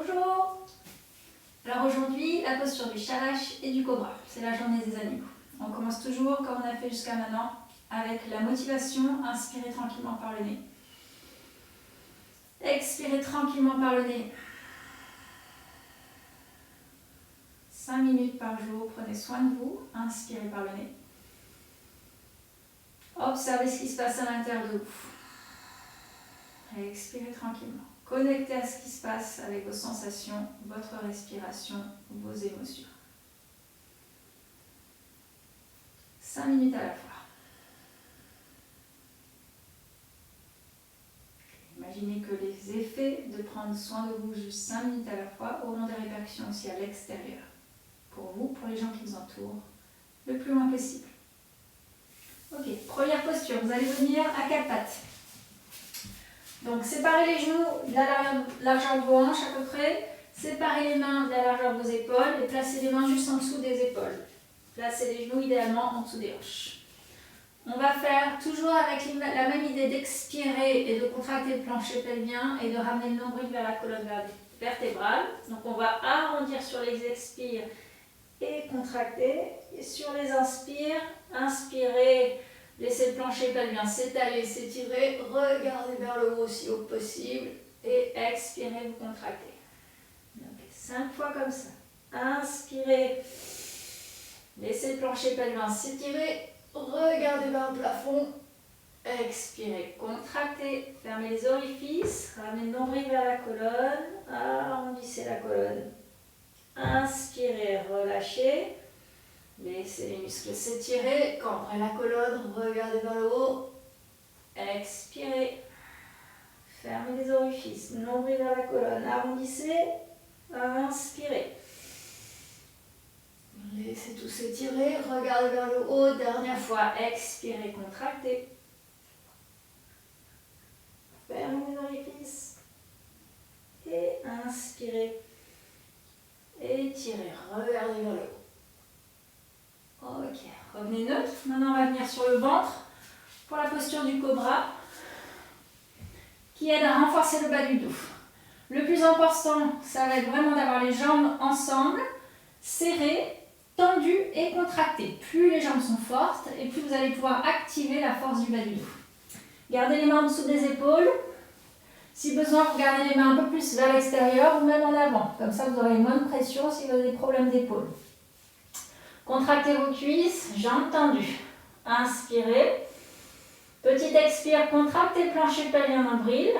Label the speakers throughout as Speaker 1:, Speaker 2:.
Speaker 1: Bonjour. Alors aujourd'hui, la posture du Shalash et du Cobra. C'est la journée des animaux. On commence toujours, comme on a fait jusqu'à maintenant, avec la motivation. Inspirez tranquillement par le nez. Expirez tranquillement par le nez. 5 minutes par jour, prenez soin de vous. Inspirez par le nez. Observez ce qui se passe à l'intérieur de vous. Et expirez tranquillement. Connectez à ce qui se passe avec vos sensations, votre respiration, vos émotions. 5 minutes à la fois. Imaginez que les effets de prendre soin de vous juste 5 minutes à la fois auront des répercussions aussi à l'extérieur. Pour vous, pour les gens qui vous entourent, le plus loin possible. Ok, première posture, vous allez venir à 4 pattes. Donc séparez les genoux de la largeur de vos hanches à peu près. Séparez les mains de la largeur de vos épaules et placez les mains juste en dessous des épaules. Placez les genoux idéalement en dessous des hanches. On va faire toujours avec la même idée d'expirer et de contracter le plancher pelvien et de ramener le nombril vers la colonne vertébrale. Donc on va arrondir sur les expires et contracter. Et sur les inspires, inspirez. Laissez le plancher pelvien s'étaler, s'étirer, regardez vers le haut si haut que possible et expirez, vous contractez. Donc 5 fois comme ça. Inspirez, laissez le plancher pelvien s'étirer, regardez vers le plafond, expirez, contractez, fermez les orifices, ramenez le nombril vers la colonne, arrondissez la colonne. Inspirez, relâchez. Laissez les muscles s'étirer, cambrez la colonne, regardez vers le haut, expirez, fermez les orifices, nombril vers la colonne, arrondissez, inspirez. Laissez tout s'étirer, regardez vers le haut, dernière fois, expirez, contractez. Fermez les orifices et inspirez, étirez, regardez vers le haut. Ok, revenez neutre. Maintenant, on va venir sur le ventre pour la posture du cobra qui aide à renforcer le bas du dos. Le plus important, ça va être vraiment d'avoir les jambes ensemble, serrées, tendues et contractées. Plus les jambes sont fortes et plus vous allez pouvoir activer la force du bas du dos. Gardez les mains en dessous des épaules. Si besoin, vous gardez les mains un peu plus vers l'extérieur ou même en avant. Comme ça, vous aurez moins de pression si vous avez des problèmes d'épaule. Contractez vos cuisses, jambes tendues. Inspirez. Petit expire, contractez le plancher pelvien nombril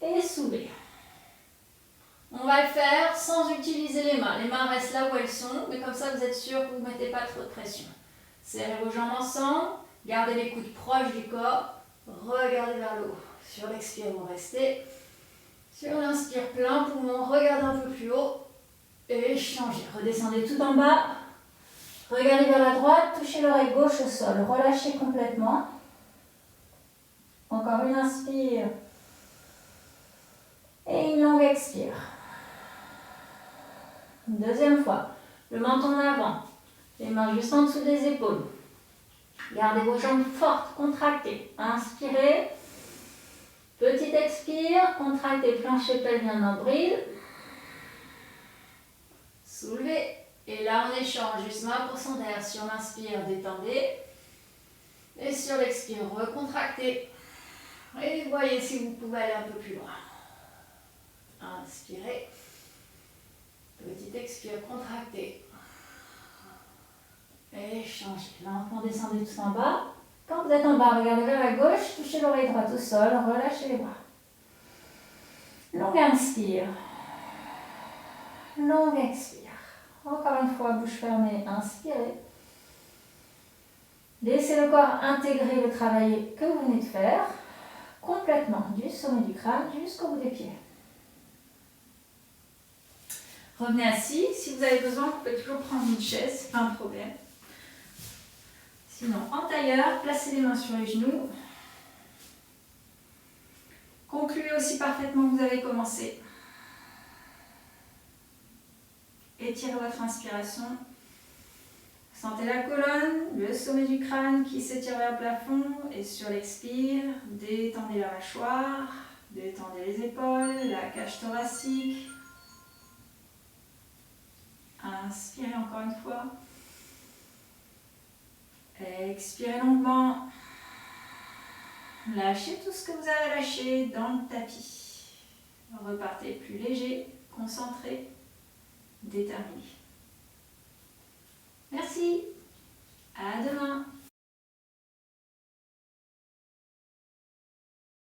Speaker 1: et soulevez. On va le faire sans utiliser les mains. Les mains restent là où elles sont, mais comme ça vous êtes sûr que vous ne mettez pas trop de pression. Serrez vos jambes ensemble, gardez les coudes proches du corps, regardez vers le haut. Sur l'expire, vous restez. Sur l'inspire, plein poumon, regardez un peu plus haut et changez. Redescendez tout en bas. Regardez vers la droite, touchez l'oreille gauche au sol, relâchez complètement. Encore une inspire. Et une longue expire. Une deuxième fois. Le menton en avant. Les mains juste en dessous des épaules. Gardez vos jambes fortes, contractées. Inspirez. Petit expire, contractez plancher pelvien nombril. Soulevez. Et là, on échange juste 20% d'air. Sur l'inspire, détendez. Et sur l'expire, recontractez. Et voyez si vous pouvez aller un peu plus loin. Inspirez. Petit expire, contractez. Et changez. Lentement, descendez tout en bas. Quand vous êtes en bas, regardez vers la gauche, touchez l'oreille droite au sol, relâchez les bras. Longue inspire. Longue expire. Encore une fois, bouche fermée, inspirez. Laissez le corps intégrer le travail que vous venez de faire, complètement, du sommet du crâne jusqu'au bout des pieds. Revenez assis. Si vous avez besoin, vous pouvez toujours prendre une chaise, pas un problème. Sinon, en tailleur, placez les mains sur les genoux. Concluez aussi parfaitement que vous avez commencé. Étirez votre inspiration. Sentez la colonne, le sommet du crâne qui s'étire vers le plafond. Et sur l'expire, détendez la mâchoire, détendez les épaules, la cage thoracique. Inspirez encore une fois. Expirez longuement. Lâchez tout ce que vous avez lâché dans le tapis. Repartez plus léger, concentré, déterminé.